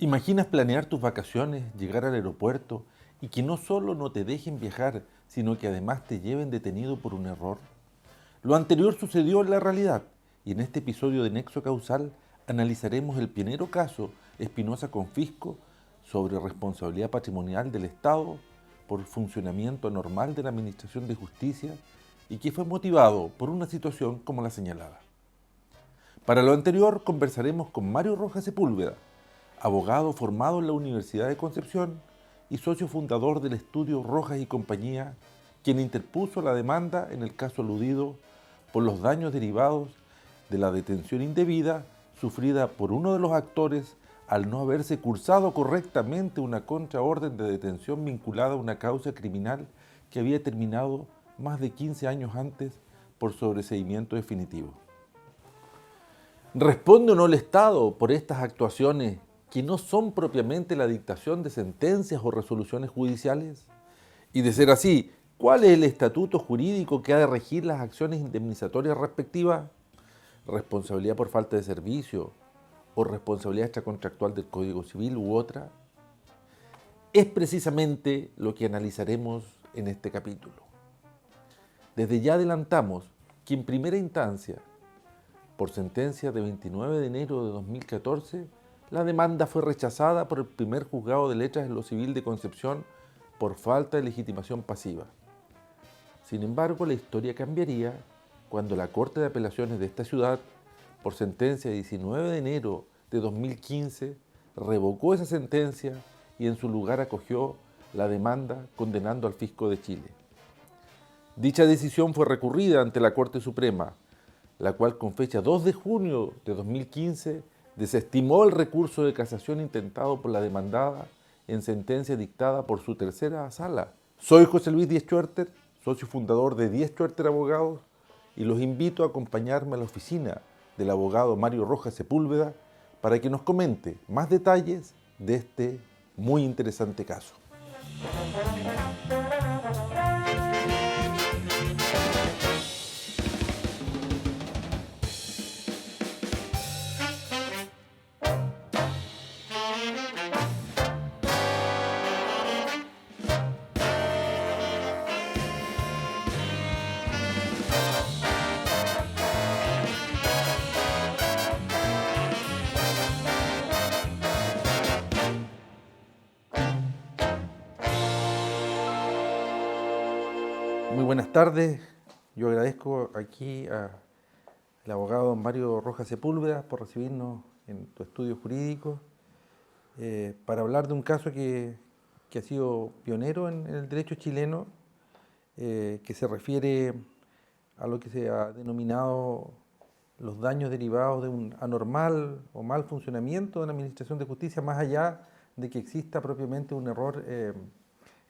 ¿Imaginas planear tus vacaciones, llegar al aeropuerto y que no solo no te dejen viajar, sino que además te lleven detenido por un error? Lo anterior sucedió en la realidad y en este episodio de Nexo Causal analizaremos el pionero caso Espinosa Confisco sobre responsabilidad patrimonial del Estado por funcionamiento anormal de la Administración de Justicia y que fue motivado por una situación como la señalada. Para lo anterior conversaremos con Mario Rojas Sepúlveda, abogado formado en la Universidad de Concepción y socio fundador del estudio Rojas y Compañía, quien interpuso la demanda en el caso aludido por los daños derivados de la detención indebida sufrida por uno de los actores al no haberse cursado correctamente una contraorden de detención vinculada a una causa criminal que había terminado más de 15 años antes por sobreseimiento definitivo. ¿Responde o no el Estado por estas actuaciones que no son propiamente la dictación de sentencias o resoluciones judiciales? Y de ser así, ¿cuál es el estatuto jurídico que ha de regir las acciones indemnizatorias respectivas? ¿Responsabilidad por falta de servicio o responsabilidad extracontractual del Código Civil u otra? Es precisamente lo que analizaremos en este capítulo. Desde ya adelantamos que en primera instancia, por sentencia de 29 de enero de 2014, la demanda fue rechazada por el primer juzgado de letras en lo civil de Concepción por falta de legitimación pasiva. Sin embargo, la historia cambiaría cuando la Corte de Apelaciones de esta ciudad, por sentencia de 19 de enero de 2015, revocó esa sentencia y en su lugar acogió la demanda condenando al Fisco de Chile. Dicha decisión fue recurrida ante la Corte Suprema, la cual con fecha 2 de junio de 2015 desestimó el recurso de casación intentado por la demandada en sentencia dictada por su tercera sala. Soy José Luis Diez Schwerter, socio fundador de Diez Schwerter Abogados, y los invito a acompañarme a la oficina del abogado Mario Rojas Sepúlveda para que nos comente más detalles de este muy interesante caso. Muy buenas tardes. Yo agradezco aquí al abogado Mario Rojas Sepúlveda por recibirnos en tu estudio jurídico para hablar de un caso que ha sido pionero en el derecho chileno, que se refiere a lo que se ha denominado los daños derivados de un anormal o mal funcionamiento de la Administración de Justicia, más allá de que exista propiamente un error en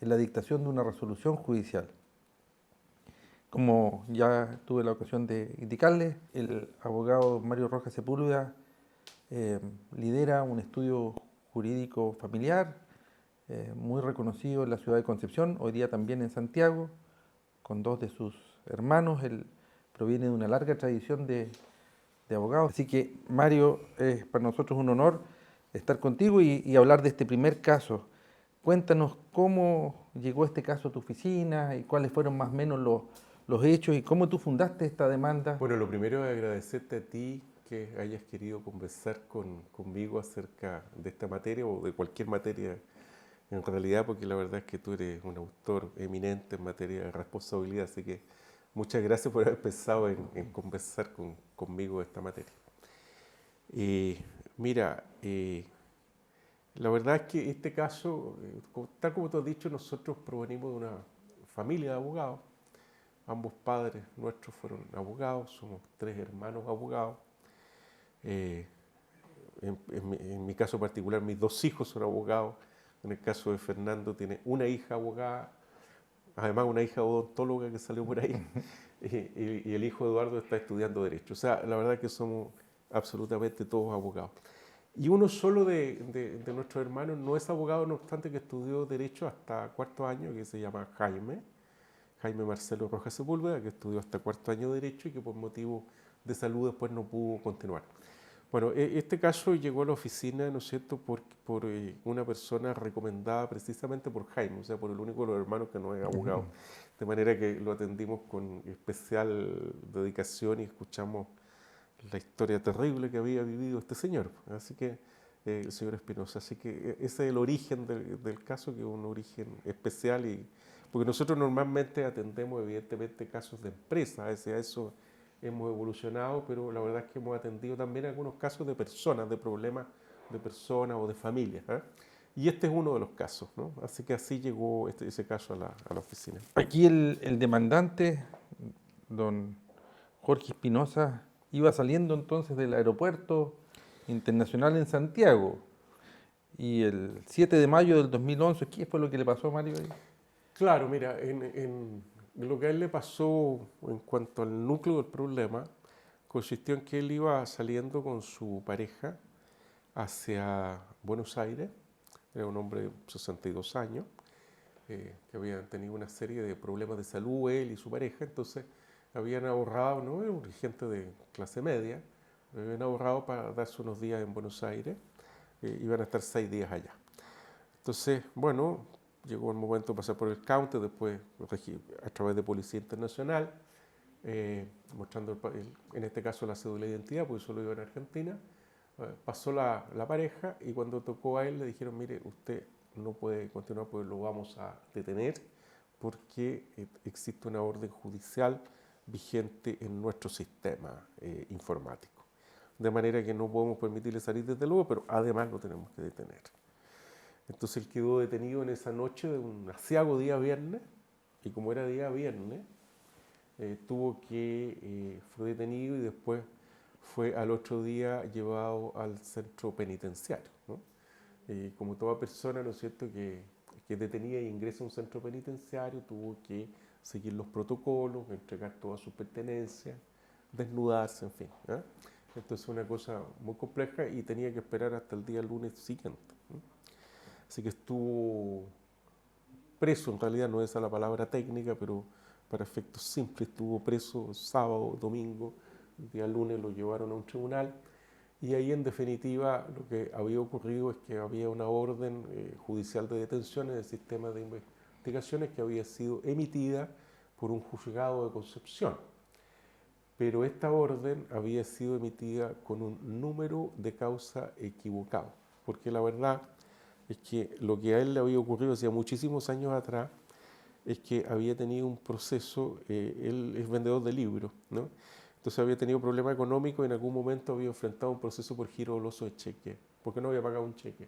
la dictación de una resolución judicial. Como ya tuve la ocasión de indicarles, el abogado Mario Rojas Sepúlveda lidera un estudio jurídico familiar muy reconocido en la ciudad de Concepción, hoy día también en Santiago, con dos de sus hermanos. Él proviene de una larga tradición de abogados. Así que, Mario, es para nosotros un honor estar contigo y hablar de este primer caso. Cuéntanos cómo llegó este caso a tu oficina y cuáles fueron más o menos los hechos y cómo tú fundaste esta demanda. Bueno, lo primero es agradecerte a ti que hayas querido conversar conmigo acerca de esta materia o de cualquier materia en realidad, porque la verdad es que tú eres un autor eminente en materia de responsabilidad, así que muchas gracias por haber pensado en conversar conmigo de esta materia. Mira, la verdad es que este caso, tal como tú has dicho, nosotros provenimos de una familia de abogados. Ambos padres nuestros fueron abogados, somos tres hermanos abogados. En mi caso particular, mis dos hijos son abogados. En el caso de Fernando, tiene una hija abogada, además una hija odontóloga que salió por ahí, y el hijo de Eduardo está estudiando Derecho. O sea, la verdad es que somos absolutamente todos abogados. Y uno solo de nuestros hermanos no es abogado, no obstante que estudió Derecho hasta cuarto año, que se llama Jaime Marcelo Rojas Sepúlveda, que estudió hasta cuarto año de Derecho y que por motivo de salud después no pudo continuar. Bueno, este caso llegó a la oficina, ¿no es cierto?, por una persona recomendada precisamente por Jaime, o sea, por el único de los hermanos que no es abogado. De manera que lo atendimos con especial dedicación y escuchamos la historia terrible que había vivido este señor. Así que, el señor Espinosa. Así que ese es el origen del caso, que es un origen especial, porque nosotros normalmente atendemos evidentemente casos de empresas, a eso hemos evolucionado, pero la verdad es que hemos atendido también algunos casos de personas, de problemas de personas o de familias, ¿eh? Y este es uno de los casos, ¿no? Así que así llegó ese caso a la oficina. Aquí el demandante, don Jorge Espinosa, iba saliendo entonces del aeropuerto internacional en Santiago. Y el 7 de mayo del 2011, ¿qué fue lo que le pasó a Mario ahí? Claro, mira, en lo que a él le pasó en cuanto al núcleo del problema, consistió en que él iba saliendo con su pareja hacia Buenos Aires. Era un hombre de 62 años, que habían tenido una serie de problemas de salud, él y su pareja. Entonces habían ahorrado, ¿no? Era gente de clase media, habían ahorrado para darse unos días en Buenos Aires. Iban a estar 6 días allá. Entonces, bueno, llegó el momento de pasar por el counter, después a través de Policía Internacional, mostrando en este caso la cédula de identidad, porque solo iba en Argentina. Pasó la pareja y cuando tocó a él le dijeron: mire, usted no puede continuar porque lo vamos a detener porque existe una orden judicial vigente en nuestro sistema informático. De manera que no podemos permitirle salir desde luego, pero además lo tenemos que detener. Entonces él quedó detenido en esa noche de un aciago día viernes, y como era día viernes, fue detenido y después fue al otro día llevado al centro penitenciario, ¿no? Como toda persona, ¿no es cierto?, que detenida e ingresa a un centro penitenciario, tuvo que seguir los protocolos, entregar todas sus pertenencias, desnudarse, en fin, ¿eh? Entonces una cosa muy compleja y tenía que esperar hasta el día lunes siguiente, ¿no? Así que estuvo preso, en realidad no es esa la palabra técnica, pero para efectos simples estuvo preso sábado, domingo. El día lunes lo llevaron a un tribunal y ahí en definitiva lo que había ocurrido es que había una orden judicial de detención en el sistema de investigaciones que había sido emitida por un juzgado de Concepción. Pero esta orden había sido emitida con un número de causa equivocado, porque la verdad es que lo que a él le había ocurrido hacía muchísimos años atrás es que había tenido un proceso, él es vendedor de libros, ¿no? Entonces había tenido problemas económicos y en algún momento había enfrentado un proceso por giro doloso de cheque, porque no había pagado un cheque.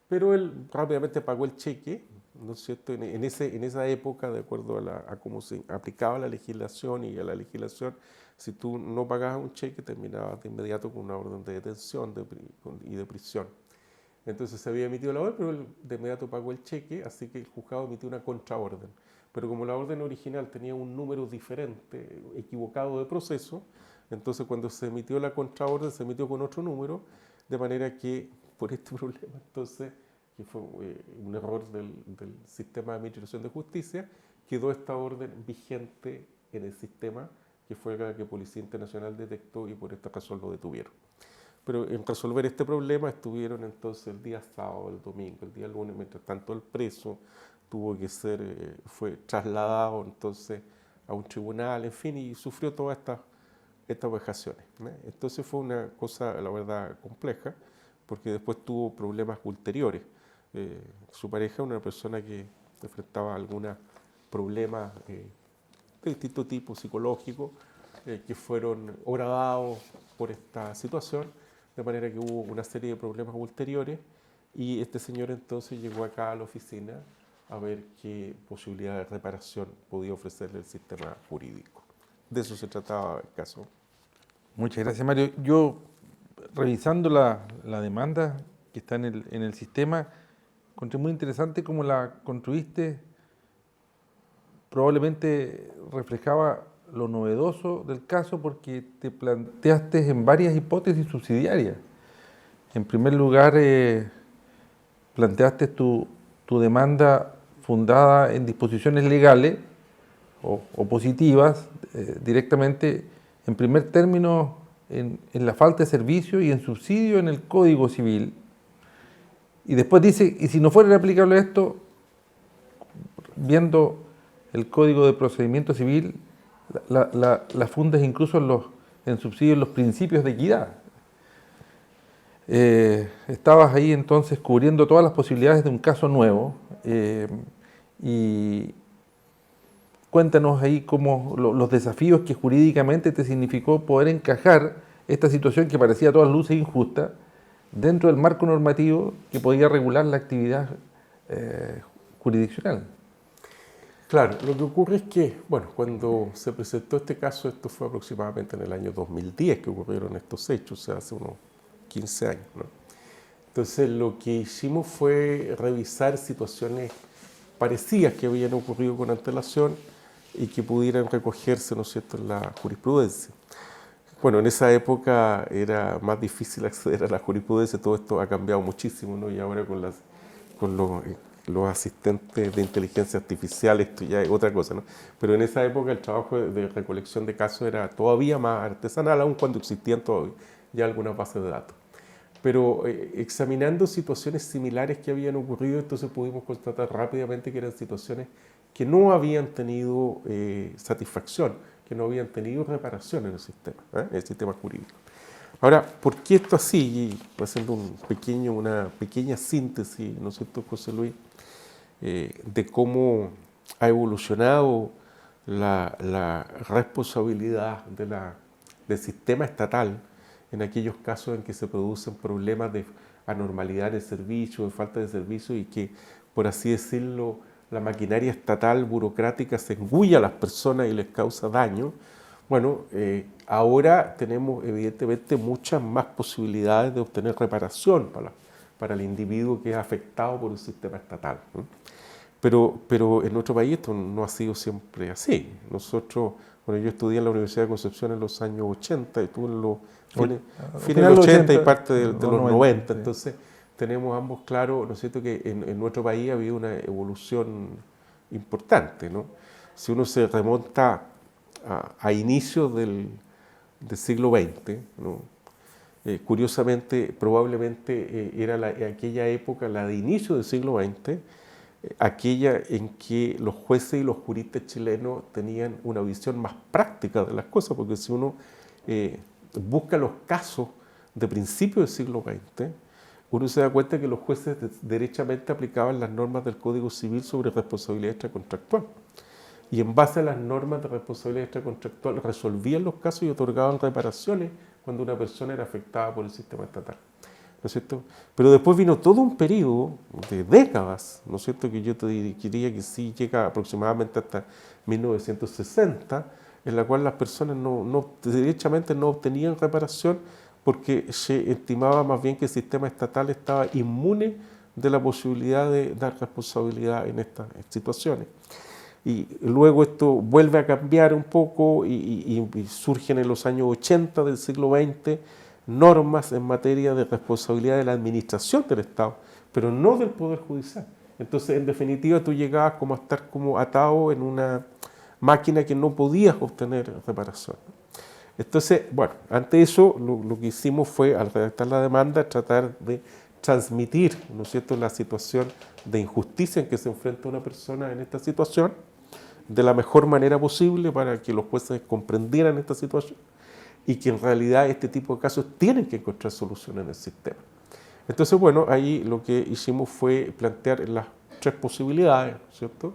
Pero él rápidamente pagó el cheque, ¿no es cierto? En esa época, de acuerdo a cómo se aplicaba la legislación y a la legislación, si tú no pagabas un cheque, terminabas de inmediato con una orden de detención y de prisión. Entonces se había emitido la orden, pero él de inmediato pagó el cheque, así que el juzgado emitió una contraorden. Pero como la orden original tenía un número diferente, equivocado de proceso, entonces cuando se emitió la contraorden se emitió con otro número, de manera que por este problema, entonces, que fue un error del sistema de administración de justicia, quedó esta orden vigente en el sistema, que fue la que Policía Internacional detectó y por esta razón lo detuvieron. Pero en resolver este problema estuvieron entonces el día sábado, el domingo, el día lunes. Mientras tanto el preso tuvo que fue trasladado entonces a un tribunal, en fin, y sufrió todas estas vejaciones, ¿no? Entonces fue una cosa, la verdad, compleja, porque después tuvo problemas ulteriores. Su pareja, una persona que enfrentaba algunos problemas de distinto tipo psicológico, que fueron horadados por esta situación, de manera que hubo una serie de problemas ulteriores y este señor entonces llegó acá a la oficina a ver qué posibilidad de reparación podía ofrecerle el sistema jurídico. De eso se trataba el caso. Muchas gracias, Mario. Yo, revisando la demanda que está en el sistema, encontré muy interesante cómo la construiste. Probablemente reflejaba lo novedoso del caso porque te planteaste en varias hipótesis subsidiarias. En primer lugar, planteaste tu demanda fundada en disposiciones legales o positivas, directamente, en primer término, en la falta de servicio y en subsidio en el Código Civil. Y después dice, y si no fuera aplicable esto, viendo el Código de Procedimiento Civil, la fundas incluso en subsidio en los principios de equidad. Estabas ahí entonces cubriendo todas las posibilidades de un caso nuevo, y cuéntanos ahí cómo los desafíos que jurídicamente te significó poder encajar esta situación que parecía a todas luces injusta dentro del marco normativo que podía regular la actividad jurisdiccional. Claro, lo que ocurre es que, bueno, cuando se presentó este caso, esto fue aproximadamente en el año 2010 que ocurrieron estos hechos, o sea, hace unos 15 años, ¿no? Entonces, lo que hicimos fue revisar situaciones parecidas que habían ocurrido con antelación y que pudieran recogerse, ¿no es cierto?, en la jurisprudencia. Bueno, en esa época era más difícil acceder a la jurisprudencia, todo esto ha cambiado muchísimo, ¿no? Y ahora con los asistentes de inteligencia artificial, esto ya es otra cosa, ¿no? Pero en esa época el trabajo de recolección de casos era todavía más artesanal, aun cuando existían todavía ya algunas bases de datos. Pero examinando situaciones similares que habían ocurrido, entonces pudimos constatar rápidamente que eran situaciones que no habían tenido satisfacción, que no habían tenido reparación en el sistema jurídico. Ahora, ¿por qué esto así? Y haciendo una pequeña síntesis, ¿no es cierto, José Luis?, de cómo ha evolucionado la responsabilidad del sistema estatal en aquellos casos en que se producen problemas de anormalidad en el servicio, de falta de servicio y que, por así decirlo, la maquinaria estatal burocrática se engulla a las personas y les causa daño. Bueno, ahora tenemos evidentemente muchas más posibilidades de obtener reparación para el individuo que es afectado por el sistema estatal, ¿no? Pero en nuestro país esto no ha sido siempre así. Nosotros, bueno, yo estudié en la Universidad de Concepción en los años 80 y tú en los fines de los 80 y parte de los 90. Sí. Entonces tenemos ambos claro, ¿no es cierto?, que en nuestro país ha habido una evolución importante, ¿no? Si uno se remonta a inicios del siglo XX, ¿no? Curiosamente, probablemente era aquella época, la de inicio del siglo XX, aquella en que los jueces y los juristas chilenos tenían una visión más práctica de las cosas, porque si uno busca los casos de principios del siglo XX, uno se da cuenta que los jueces derechamente aplicaban las normas del Código Civil sobre responsabilidad extracontractual. Y en base a las normas de responsabilidad extracontractual resolvían los casos y otorgaban reparaciones cuando una persona era afectada por el sistema estatal, ¿no es cierto? Pero después vino todo un periodo de décadas, ¿no es cierto?, que yo te diría que sí llega aproximadamente hasta 1960, en la cual las personas derechamente no obtenían reparación porque se estimaba más bien que el sistema estatal estaba inmune de la posibilidad de dar responsabilidad en estas situaciones. Y luego esto vuelve a cambiar un poco y surgen en los años 80 del siglo XX normas en materia de responsabilidad de la administración del Estado, pero no del Poder Judicial. Entonces, en definitiva, tú llegabas como a estar como atado en una máquina que no podías obtener reparación. Entonces, bueno, ante eso lo que hicimos fue, al redactar la demanda, tratar de transmitir, ¿no es cierto?, la situación de injusticia en que se enfrenta una persona en esta situación de la mejor manera posible para que los jueces comprendieran esta situación y que en realidad este tipo de casos tienen que encontrar solución en el sistema. Entonces, bueno, ahí lo que hicimos fue plantear las tres posibilidades, ¿cierto?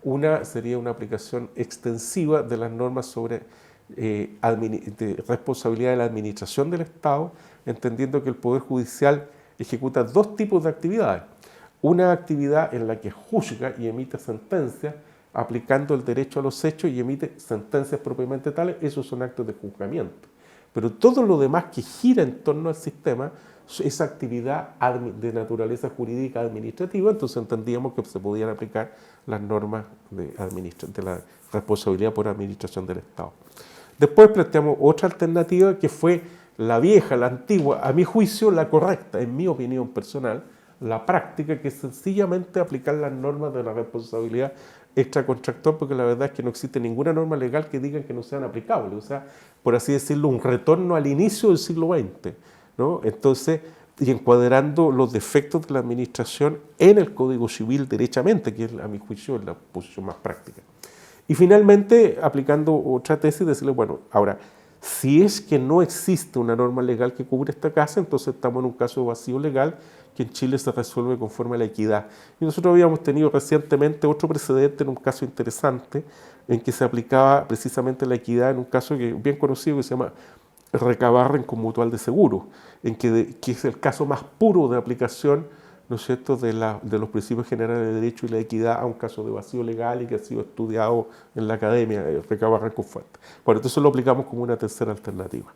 Una sería una aplicación extensiva de las normas sobre de responsabilidad de la administración del Estado, entendiendo que el Poder Judicial ejecuta dos tipos de actividades. Una actividad en la que juzga y emite sentencias, aplicando el derecho a los hechos y emite sentencias propiamente tales, esos son actos de juzgamiento. Pero todo lo demás que gira en torno al sistema es actividad de naturaleza jurídica administrativa, entonces entendíamos que se podían aplicar las normas de la responsabilidad por administración del Estado. Después planteamos otra alternativa que fue la vieja, la antigua, a mi juicio la correcta, en mi opinión personal, la práctica, que es sencillamente aplicar las normas de la responsabilidad extracontractual, porque la verdad es que no existe ninguna norma legal que digan que no sean aplicables. O sea, por así decirlo, un retorno al inicio del siglo XX, ¿no? Entonces, y encuadrando los defectos de la administración en el Código Civil derechamente, que es, a mi juicio, la posición más práctica. Y finalmente, aplicando otra tesis, decirle, bueno, ahora, si es que no existe una norma legal que cubre esta casa, entonces estamos en un caso de vacío legal que en Chile se resuelve conforme a la equidad. Y nosotros habíamos tenido recientemente otro precedente en un caso interesante en que se aplicaba precisamente la equidad en un caso que, bien conocido que se llama Recabarren con Mutual de Seguro, en que es el caso más puro de aplicación, ¿no es cierto?, de los principios generales de derecho y la equidad a un caso de vacío legal y que ha sido estudiado en la academia, Recabarren con Fuente. Bueno, entonces lo aplicamos como una tercera alternativa.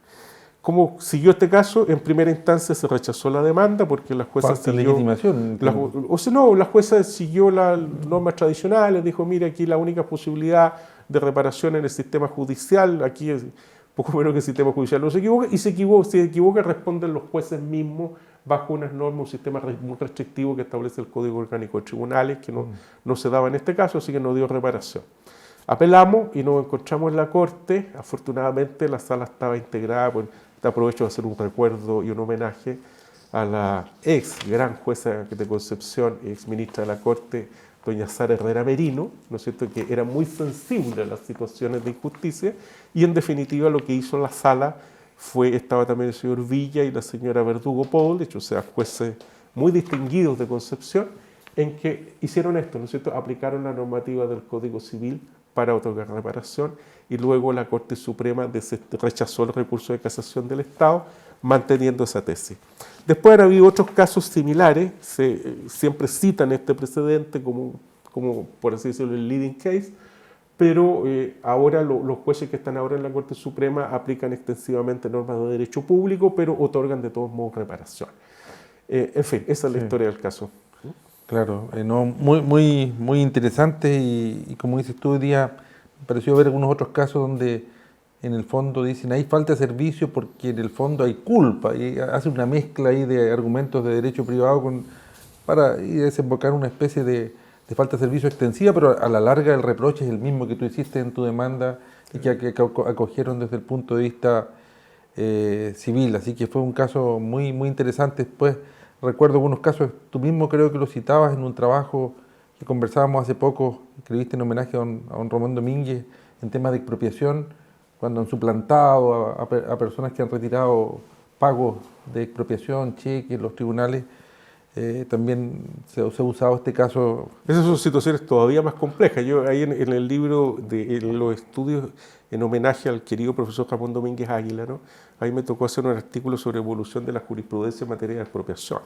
¿Cómo siguió este caso? En primera instancia se rechazó la demanda porque la jueza siguió... la jueza siguió las normas tradicionales, dijo, mire, aquí la única posibilidad de reparación en el sistema judicial, aquí es poco menos que el sistema judicial no se equivoca, y si se equivoca responden los jueces mismos bajo unas normas, un sistema muy restrictivo que establece el Código Orgánico de Tribunales, que no se daba en este caso, así que no dio reparación. Apelamos y nos encontramos en la Corte. Afortunadamente la sala estaba integrada, pues, te aprovecho de hacer un recuerdo y un homenaje a la ex gran jueza de Concepción, ex ministra de la Corte, doña Sara Herrera Merino, ¿no es cierto?, que era muy sensible a las situaciones de injusticia, y en definitiva lo que hizo la sala estaba también el señor Villa y la señora Verdugo Paul, de hecho, o sea, jueces muy distinguidos de Concepción, en que hicieron esto, ¿no es cierto?, aplicaron la normativa del Código Civil para otorgar reparación, y luego la Corte Suprema rechazó el recurso de casación del Estado, manteniendo esa tesis. Después han habido otros casos similares, siempre citan este precedente como, por así decirlo, el leading case, pero ahora los jueces que están ahora en la Corte Suprema aplican extensivamente normas de derecho público, pero otorgan de todos modos reparación. En fin, esa es la historia del caso. Claro, muy interesante y como dices tú, hoy día me pareció ver algunos otros casos donde en el fondo dicen hay falta de servicio porque en el fondo hay culpa y hace una mezcla ahí de argumentos de derecho privado para desembocar una especie de falta de servicio extensiva, pero a la larga el reproche es el mismo que tú hiciste en tu demanda y que acogieron desde el punto de vista civil, así que fue un caso muy interesante. Después recuerdo algunos casos, tú mismo creo que lo citabas en un trabajo que conversábamos hace poco, escribiste en homenaje a don Ramón Domínguez en temas de expropiación, cuando han suplantado a personas que han retirado pagos de expropiación, cheques, en los tribunales, también se ha usado este caso. Esas son situaciones todavía más complejas. Yo ahí en el libro de los estudios en homenaje al querido profesor Ramón Domínguez Águila, ¿no?, ahí me tocó hacer un artículo sobre evolución de la jurisprudencia en materia de expropiación.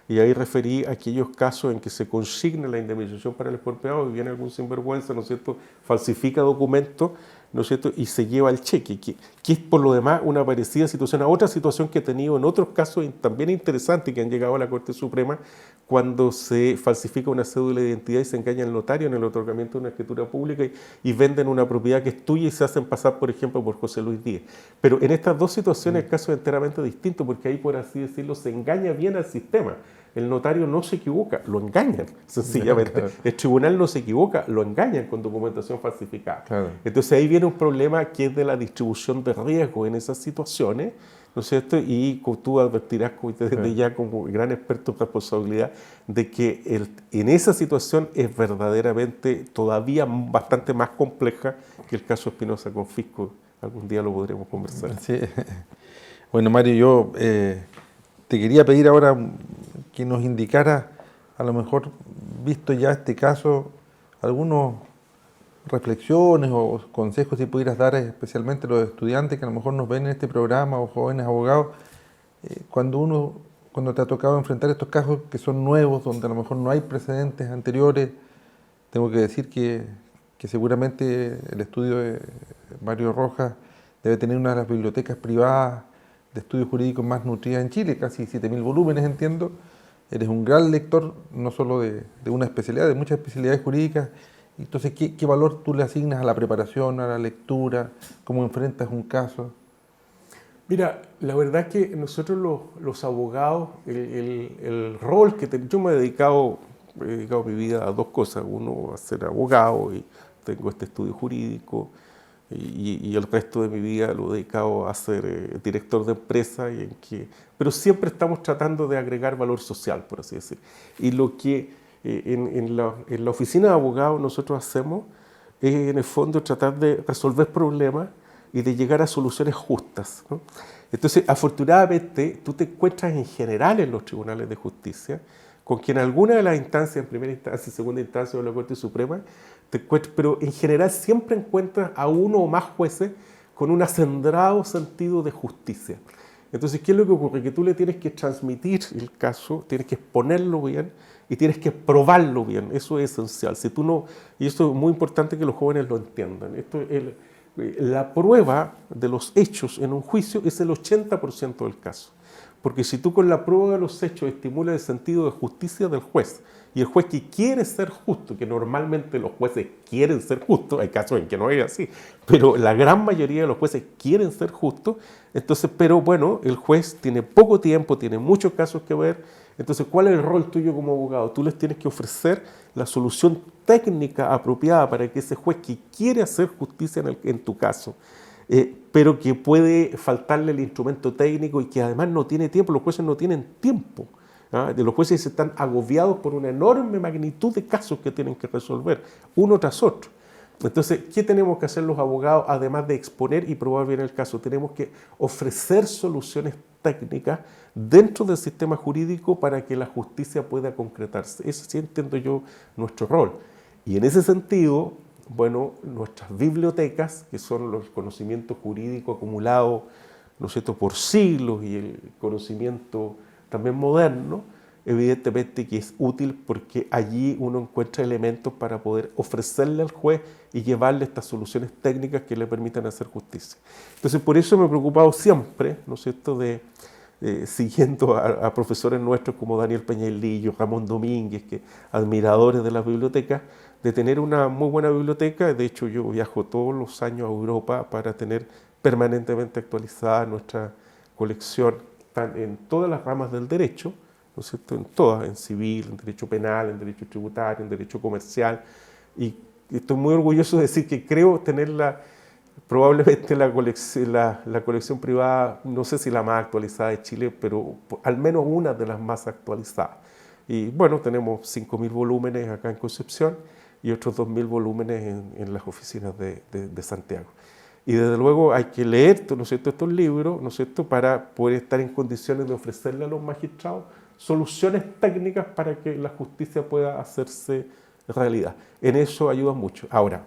Y ahí referí a aquellos casos en que se consigna la indemnización para el expropiado y viene algún sinvergüenza, ¿no es cierto?, falsifica documentos, ¿no es cierto?, y se lleva el cheque, que es por lo demás una parecida situación a otra situación que he tenido en otros casos también interesantes que han llegado a la Corte Suprema, cuando se falsifica una cédula de identidad y se engaña al notario en el otorgamiento de una escritura pública y venden una propiedad que es tuya y se hacen pasar, por ejemplo, por José Luis Díez. Pero en estas dos situaciones el caso es enteramente distinto, porque ahí, por así decirlo, se engaña bien al sistema. El notario no se equivoca, lo engañan, sencillamente. Claro. El tribunal no se equivoca, lo engañan con documentación falsificada. Claro. Entonces ahí viene un problema que es de la distribución de riesgo en esas situaciones, ¿no es cierto? Y tú advertirás desde ya como gran experto en responsabilidad de que en esa situación es verdaderamente todavía bastante más compleja que el caso Espinosa con Fisco. Algún día lo podremos conversar. Sí. Bueno, Mario, yo te quería pedir ahora que nos indicara, a lo mejor visto ya este caso, algunas reflexiones o consejos si pudieras dar especialmente a los estudiantes que a lo mejor nos ven en este programa o jóvenes abogados, cuando te ha tocado enfrentar estos casos que son nuevos, donde a lo mejor no hay precedentes anteriores. Tengo que decir que seguramente el estudio de Mario Rojas debe tener una de las bibliotecas privadas de estudios jurídicos más nutridas en Chile, casi 7.000 volúmenes, entiendo. Eres un gran lector, no solo de una especialidad, de muchas especialidades jurídicas. Entonces, ¿qué valor tú le asignas a la preparación, a la lectura? ¿Cómo enfrentas un caso? Mira, la verdad es que nosotros los abogados, el rol que tenemos, yo me he dedicado mi vida a dos cosas. Uno, a ser abogado y tengo este estudio jurídico y el resto de mi vida lo he dedicado a ser director de empresa, pero siempre estamos tratando de agregar valor social, por así decir. Y lo que en la oficina de abogados nosotros hacemos es en el fondo tratar de resolver problemas y de llegar a soluciones justas, ¿no? Entonces, afortunadamente, tú te encuentras en general en los tribunales de justicia con que en alguna de las instancias, en primera instancia, segunda instancia o la Corte Suprema, te encuentras, pero en general siempre encuentras a uno o más jueces con un acendrado sentido de justicia. Entonces, ¿qué es lo que ocurre? Que tú le tienes que transmitir el caso, tienes que exponerlo bien y tienes que probarlo bien. Eso es esencial. Si tú no, y esto es muy importante que los jóvenes lo entiendan. La prueba de los hechos en un juicio es el 80% del caso. Porque si tú con la prueba de los hechos estimulas el sentido de justicia del juez, y el juez que quiere ser justo, que normalmente los jueces quieren ser justos, hay casos en que no es así, pero la gran mayoría de los jueces quieren ser justos, entonces, pero bueno, el juez tiene poco tiempo, tiene muchos casos que ver, entonces, ¿cuál es el rol tuyo como abogado? Tú les tienes que ofrecer la solución técnica apropiada para que ese juez que quiere hacer justicia en tu caso, pero que puede faltarle el instrumento técnico y que además no tiene tiempo, los jueces no tienen tiempo. Los jueces están agobiados por una enorme magnitud de casos que tienen que resolver, uno tras otro. Entonces, ¿qué tenemos que hacer los abogados además de exponer y probar bien el caso? Tenemos que ofrecer soluciones técnicas dentro del sistema jurídico para que la justicia pueda concretarse. Ese sí entiendo yo nuestro rol. Y en ese sentido, bueno, nuestras bibliotecas, que son los conocimientos jurídicos acumulados, ¿no es cierto?, por siglos y el conocimiento también moderno, evidentemente que es útil porque allí uno encuentra elementos para poder ofrecerle al juez y llevarle estas soluciones técnicas que le permitan hacer justicia. Entonces, por eso me he preocupado siempre, ¿no es cierto?, siguiendo a profesores nuestros como Daniel Peñailillo, Ramón Domínguez, que admiradores de las bibliotecas, de tener una muy buena biblioteca. De hecho, yo viajo todos los años a Europa para tener permanentemente actualizada nuestra colección en todas las ramas del derecho, ¿no es cierto?, en todas, en civil, en derecho penal, en derecho tributario, en derecho comercial, y estoy muy orgulloso de decir que creo tener probablemente la colección privada, no sé si la más actualizada de Chile, pero al menos una de las más actualizadas. Y bueno, tenemos 5.000 volúmenes acá en Concepción y otros 2.000 volúmenes en las oficinas de Santiago. Y desde luego hay que leer, ¿no es cierto?, estos libros, ¿no es cierto?, para poder estar en condiciones de ofrecerle a los magistrados soluciones técnicas para que la justicia pueda hacerse realidad. En eso ayuda mucho. Ahora,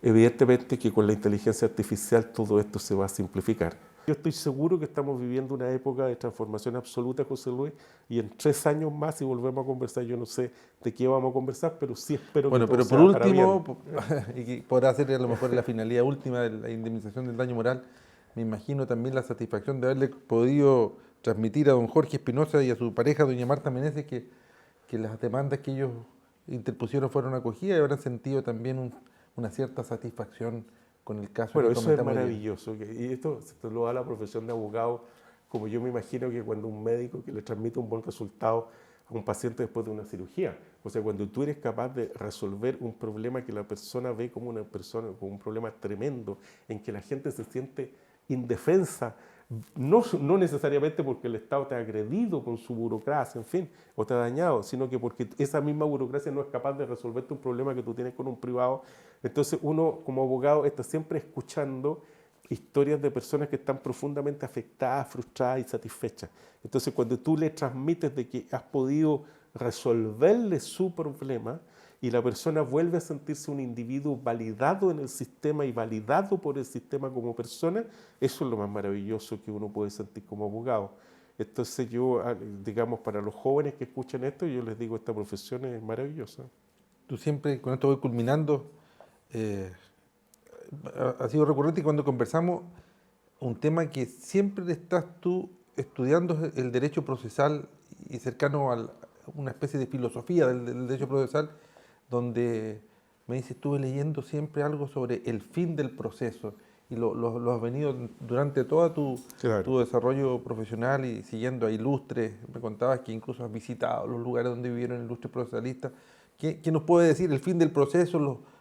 evidentemente que con la inteligencia artificial todo esto se va a simplificar. Yo estoy seguro que estamos viviendo una época de transformación absoluta, José Luis, y en 3 años más, si volvemos a conversar, yo no sé de qué vamos a conversar, pero sí espero que todo Bueno, pero sea por para bien. último, y que podrá ser a lo mejor la finalidad última de la indemnización del daño moral, me imagino también la satisfacción de haberle podido transmitir a don Jorge Espinosa y a su pareja, doña Marta Meneses, que las demandas que ellos interpusieron fueron acogidas y habrán sentido también una cierta satisfacción con el caso Bueno, que eso es comentamos hoy día. maravilloso. Y esto se lo da la profesión de abogado, como yo me imagino que cuando un médico que le transmite un buen resultado a un paciente después de una cirugía. O sea, cuando tú eres capaz de resolver un problema que la persona ve como una persona, como un problema tremendo, en que la gente se siente indefensa, no necesariamente porque el Estado te ha agredido con su burocracia, en fin, o te ha dañado, sino que porque esa misma burocracia no es capaz de resolverte un problema que tú tienes con un privado. Entonces uno como abogado está siempre escuchando historias de personas que están profundamente afectadas, frustradas y satisfechas. Entonces cuando tú le transmites de que has podido resolverle su problema, y la persona vuelve a sentirse un individuo validado en el sistema y validado por el sistema como persona, eso es lo más maravilloso que uno puede sentir como abogado. Entonces yo, digamos, para los jóvenes que escuchan esto, yo les digo, esta profesión es maravillosa. Tú siempre, con esto voy culminando, ha sido recurrente y cuando conversamos, un tema que siempre estás tú estudiando es el derecho procesal y cercano a una especie de filosofía del derecho procesal, donde me dice, estuve leyendo siempre algo sobre el fin del proceso y lo has venido durante todo tu desarrollo profesional y siguiendo a ilustres. Me contabas que incluso has visitado los lugares donde vivieron ilustres procesalistas. ¿Qué nos puede decir el fin del proceso,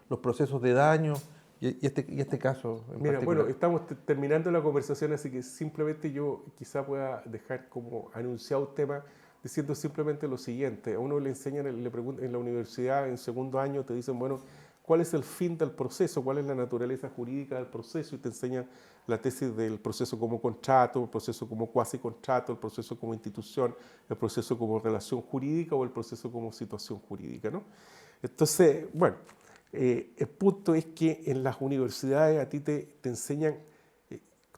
los procesos de daño y este caso en Mira, particular? bueno, estamos terminando la conversación, así que simplemente yo quizá pueda dejar como anunciado un tema diciendo simplemente lo siguiente. A uno le enseñan, le preguntan en la universidad, en segundo año, te dicen, bueno, ¿cuál es el fin del proceso? ¿Cuál es la naturaleza jurídica del proceso? Y te enseñan la tesis del proceso como contrato, el proceso como cuasi contrato, el proceso como institución, el proceso como relación jurídica o el proceso como situación jurídica, ¿no? Entonces, bueno, el punto es que en las universidades a ti te enseñan,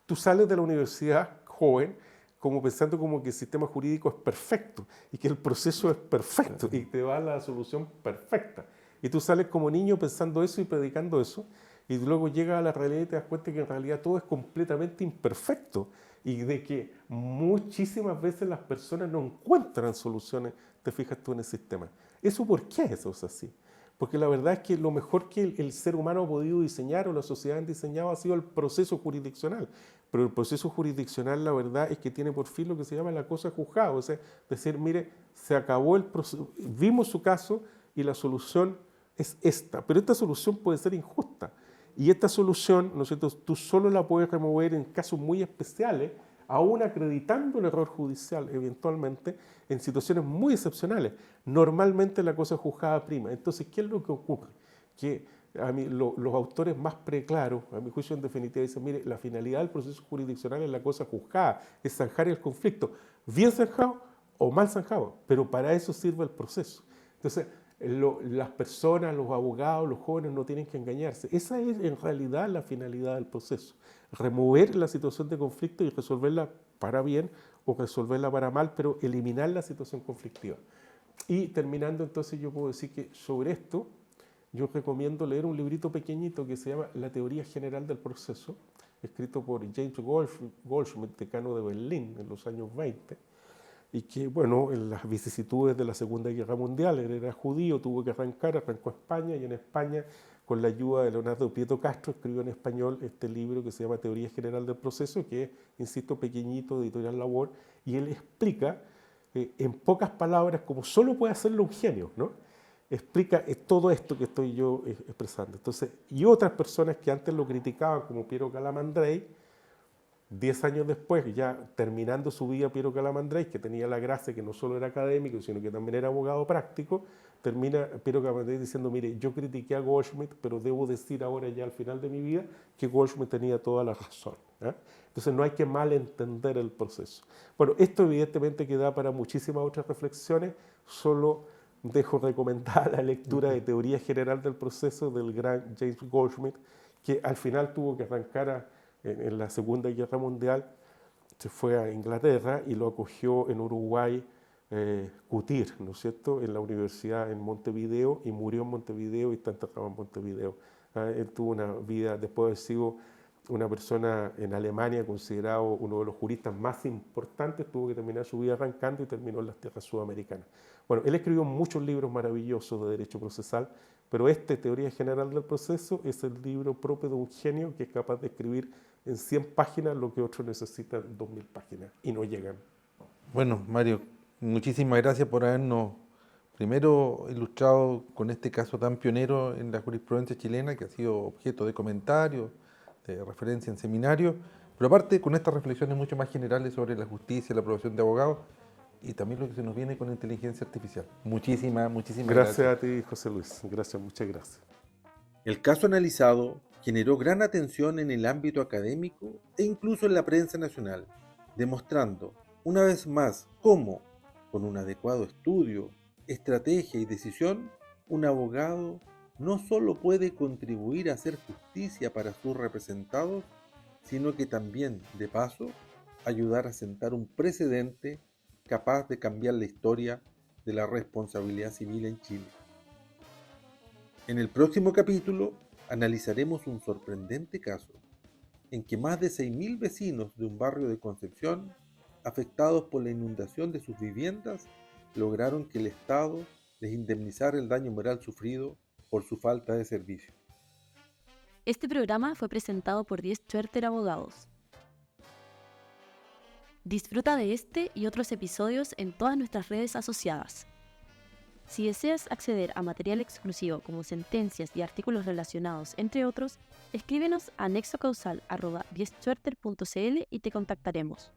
tú sales de la universidad joven como pensando como que el sistema jurídico es perfecto y que el proceso es perfecto y te va a la solución perfecta. Y tú sales como niño pensando eso y predicando eso, y luego llegas a la realidad y te das cuenta que en realidad todo es completamente imperfecto y de que muchísimas veces las personas no encuentran soluciones, te fijas tú en el sistema. ¿Eso por qué eso es así? Porque la verdad es que lo mejor que el ser humano ha podido diseñar o la sociedad han diseñado ha sido el proceso jurisdiccional. Pero el proceso jurisdiccional, la verdad es que tiene por fin lo que se llama la cosa juzgada. O sea, decir, mire, se acabó el proceso, vimos su caso y la solución es esta. Pero esta solución puede ser injusta. Y esta solución, ¿no es cierto?, tú solo la puedes remover en casos muy especiales, aún acreditando el error judicial eventualmente, en situaciones muy excepcionales. Normalmente la cosa es juzgada prima. Entonces, ¿qué es lo que ocurre? Que a mí, los autores más preclaros, a mi juicio en definitiva, dicen, mire, la finalidad del proceso jurisdiccional es la cosa juzgada, es zanjar el conflicto, bien zanjado o mal zanjado, pero para eso sirve el proceso. Entonces, las personas, los abogados, los jóvenes no tienen que engañarse. Esa es en realidad la finalidad del proceso. Remover la situación de conflicto y resolverla para bien o resolverla para mal, pero eliminar la situación conflictiva. Y terminando, entonces yo puedo decir que sobre esto yo recomiendo leer un librito pequeñito que se llama La teoría general del proceso, escrito por James Goldschmidt, decano de Berlín en los años 20, y que, bueno, en las vicisitudes de la Segunda Guerra Mundial, él era judío, tuvo que arrancó a España, y en España, con la ayuda de Leonardo Prieto Castro, escribió en español este libro que se llama Teoría General del Proceso, que es, insisto, pequeñito, de Editorial Labor, y él explica, en pocas palabras, como solo puede hacerlo un genio, ¿no? Explica todo esto que estoy yo expresando. Entonces, y otras personas que antes lo criticaban, como Piero Calamandrei, 10 años después, ya terminando su vida Piero Calamandrei, que tenía la gracia que no solo era académico, sino que también era abogado práctico, termina Piero Calamandrei diciendo, mire, yo critiqué a Goldschmidt, pero debo decir ahora ya al final de mi vida que Goldschmidt tenía toda la razón. Entonces no hay que malentender el proceso. Bueno, esto evidentemente queda para muchísimas otras reflexiones, solo dejo recomendada la lectura de Teoría General del Proceso del gran James Goldschmidt, que al final tuvo que arrancar en la Segunda Guerra Mundial, se fue a Inglaterra y lo acogió en Uruguay Cutir, ¿no es cierto?, en la universidad en Montevideo, y murió en Montevideo y está enterrado en Montevideo. Él tuvo una vida, después de haber sido una persona en Alemania considerado uno de los juristas más importantes, tuvo que terminar su vida arrancando y terminó en las tierras sudamericanas. Bueno, él escribió muchos libros maravillosos de derecho procesal, pero Teoría General del Proceso, es el libro propio de un genio que es capaz de escribir en 100 páginas lo que otros necesitan 2000 páginas y no llegan. Bueno, Mario, muchísimas gracias por habernos primero ilustrado con este caso tan pionero en la jurisprudencia chilena, que ha sido objeto de comentarios, de referencia en seminarios, pero aparte con estas reflexiones mucho más generales sobre la justicia, la profesión de abogado y también lo que se nos viene con la inteligencia artificial. Muchísimas gracias. Gracias a ti, José Luis. Gracias, muchas gracias. El caso analizado generó gran atención en el ámbito académico e incluso en la prensa nacional, demostrando una vez más cómo, con un adecuado estudio, estrategia y decisión, un abogado no solo puede contribuir a hacer justicia para sus representados, sino que también, de paso, ayudar a sentar un precedente capaz de cambiar la historia de la responsabilidad civil en Chile. En el próximo capítulo analizaremos un sorprendente caso en que más de 6.000 vecinos de un barrio de Concepción, afectados por la inundación de sus viviendas, lograron que el Estado les indemnizara el daño moral sufrido por su falta de servicio. Este programa fue presentado por Diez Schwerter Abogados. Disfruta de este y otros episodios en todas nuestras redes asociadas. Si deseas acceder a material exclusivo como sentencias y artículos relacionados, entre otros, escríbenos a nexocausal@dieschwerter.cl y te contactaremos.